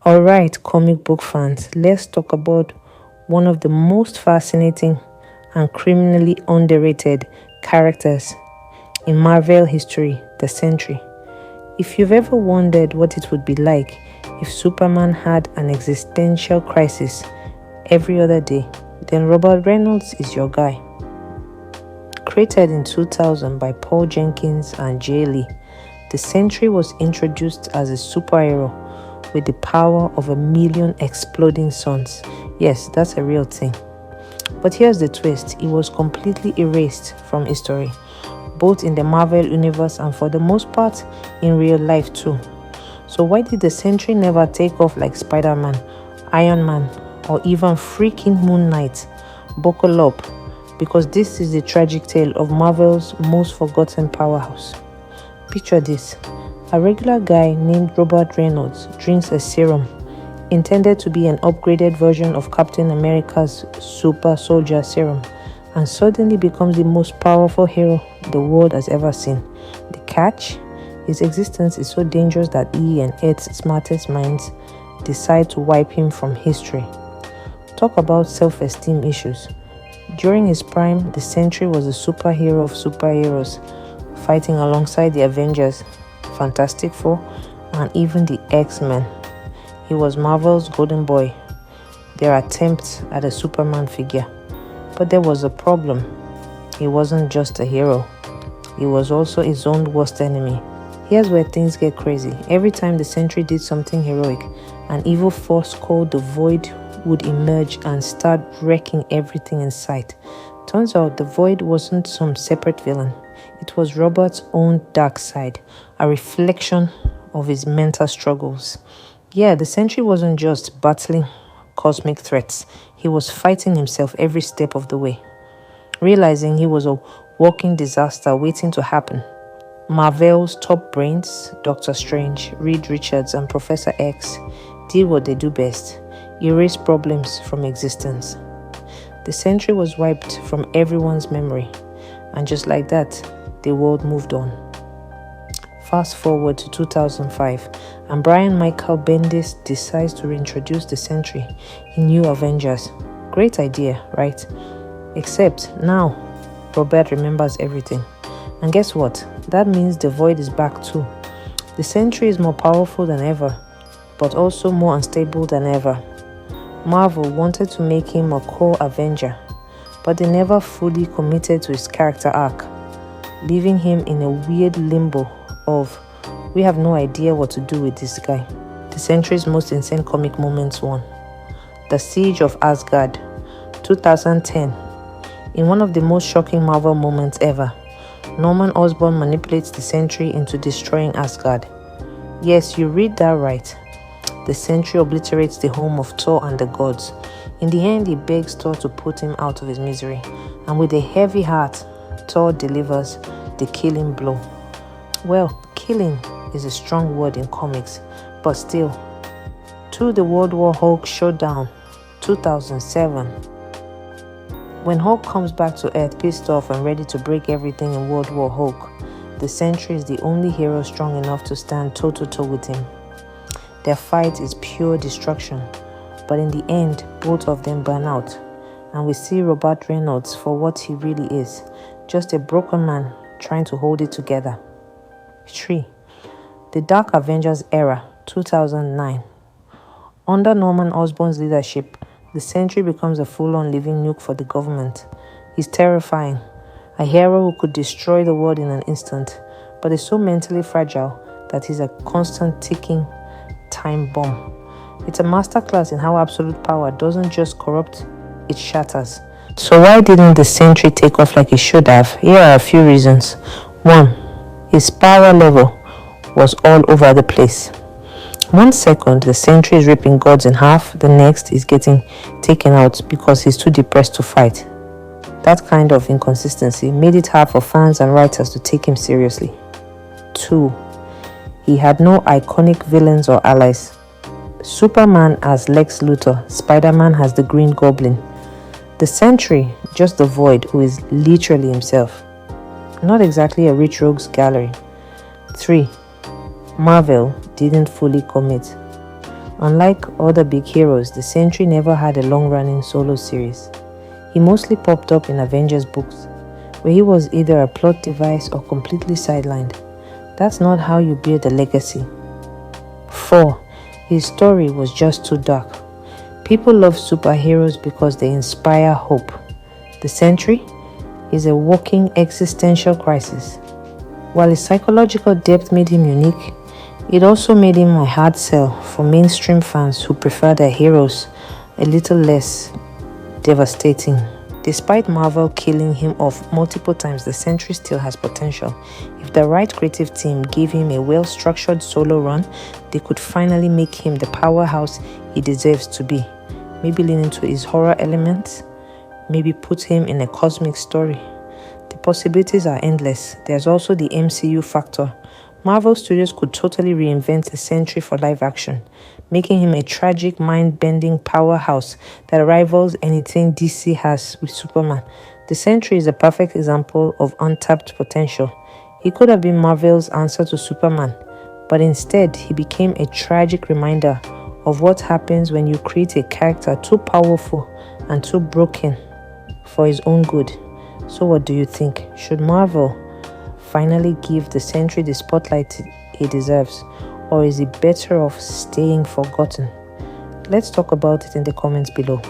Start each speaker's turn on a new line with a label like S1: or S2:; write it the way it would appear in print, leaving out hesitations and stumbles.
S1: Alright, comic book fans, let's talk about one of the most fascinating and criminally underrated characters in Marvel history, the Sentry. If you've ever wondered what it would be like if Superman had an existential crisis every other day, then Robert Reynolds is your guy. Created in 2000 by Paul Jenkins and Jay Lee, the Sentry was introduced as a superhero with the power of 1,000,000 exploding suns. Yes, that's a real thing. But here's the twist, he was completely erased from history, both in the Marvel universe and for the most part in real life too. So why did the Sentry never take off like Spider-Man, Iron Man, or even freaking Moon Knight? Buckle up, because this is the tragic tale of Marvel's most forgotten powerhouse. Picture this. A regular guy named Robert Reynolds drinks a serum intended to be an upgraded version of Captain America's super soldier serum and suddenly becomes the most powerful hero the world has ever seen. The catch? His existence is so dangerous that he and Earth's smartest minds decide to wipe him from history. Talk about self-esteem issues. During his prime, the Sentry was a superhero of superheroes, fighting alongside the Avengers, Fantastic Four, and even the X-Men. He was Marvel's golden boy, their attempt at a Superman figure. But there was a problem. He wasn't just a hero. He was also his own worst enemy. Here's where things get crazy. Every time the Sentry did something heroic, an evil force called the Void would emerge and start wrecking everything in sight. Turns out the Void wasn't some separate villain. It was Robert's own dark side, a reflection of his mental struggles. Yeah, the Sentry wasn't just battling cosmic threats. He was fighting himself every step of the way. Realizing he was a walking disaster waiting to happen, Marvel's top brains, Doctor Strange, Reed Richards, and Professor X, did what they do best: erase problems from existence. The Sentry was wiped from everyone's memory, and just like that, the world moved on. Fast forward to 2005, and Brian Michael Bendis decides to reintroduce the Sentry in New Avengers. Great idea, right? Except now, Robert remembers everything. And guess what? That means the Void is back too. The Sentry is more powerful than ever, but also more unstable than ever. Marvel wanted to make him a core Avenger, but they never fully committed to his character arc, leaving him in a weird limbo of, we have no idea what to do with this guy. The Sentry's most insane comic moments: 1. The Siege of Asgard, 2010. In one of the most shocking Marvel moments ever, Norman Osborn manipulates the Sentry into destroying Asgard. Yes, you read that right. The Sentry obliterates the home of Thor and the gods. In the end, he begs Thor to put him out of his misery, and with a heavy heart, Thor delivers the killing blow. Well, killing is a strong word in comics, but still. To the World War Hulk showdown, 2007. When Hulk comes back to Earth pissed off and ready to break everything in World War Hulk, the Sentry is the only hero strong enough to stand toe-to-toe with him. Their fight is pure destruction, but in the end, both of them burn out, and we see Robert Reynolds for what he really is, just a broken man trying to hold it together. 3. The Dark Avengers era, 2009. Under Norman Osborn's leadership, the Sentry becomes a full-on living nuke for the government. He's terrifying, a hero who could destroy the world in an instant, but is so mentally fragile that he's a constant ticking time bomb. It's a masterclass in how absolute power doesn't just corrupt, it shatters. So why didn't the Sentry take off like he should have? Here are a few reasons. 1. His power level was all over the place. 1 second, the Sentry is ripping gods in half, the next is getting taken out because he's too depressed to fight. That kind of inconsistency made it hard for fans and writers to take him seriously. 2. He had no iconic villains or allies. Superman has Lex Luthor, Spider-Man has the Green Goblin. The Sentry, just the Void, who is literally himself. Not exactly a rich rogues gallery. 3. Marvel didn't fully commit. Unlike other big heroes, the Sentry never had a long-running solo series. He mostly popped up in Avengers books, where he was either a plot device or completely sidelined. That's not how you build a legacy. 4. His story was just too dark. People love superheroes because they inspire hope. The Sentry is a walking existential crisis. While his psychological depth made him unique, it also made him a hard sell for mainstream fans who prefer their heroes a little less devastating. Despite Marvel killing him off multiple times, the Sentry still has potential. If the right creative team gave him a well-structured solo run, they could finally make him the powerhouse he deserves to be. Maybe lean into his horror elements, maybe put him in a cosmic story. The possibilities are endless. There's also the MCU factor. Marvel Studios could totally reinvent the Sentry for live action, making him a tragic, mind-bending powerhouse that rivals anything DC has with Superman. The Sentry is a perfect example of untapped potential. He could have been Marvel's answer to Superman, but instead he became a tragic reminder of what happens when you create a character too powerful and too broken for his own good. So what do you think? Should Marvel finally give the Sentry the spotlight he deserves, or is he better off staying forgotten? Let's talk about it in the comments below.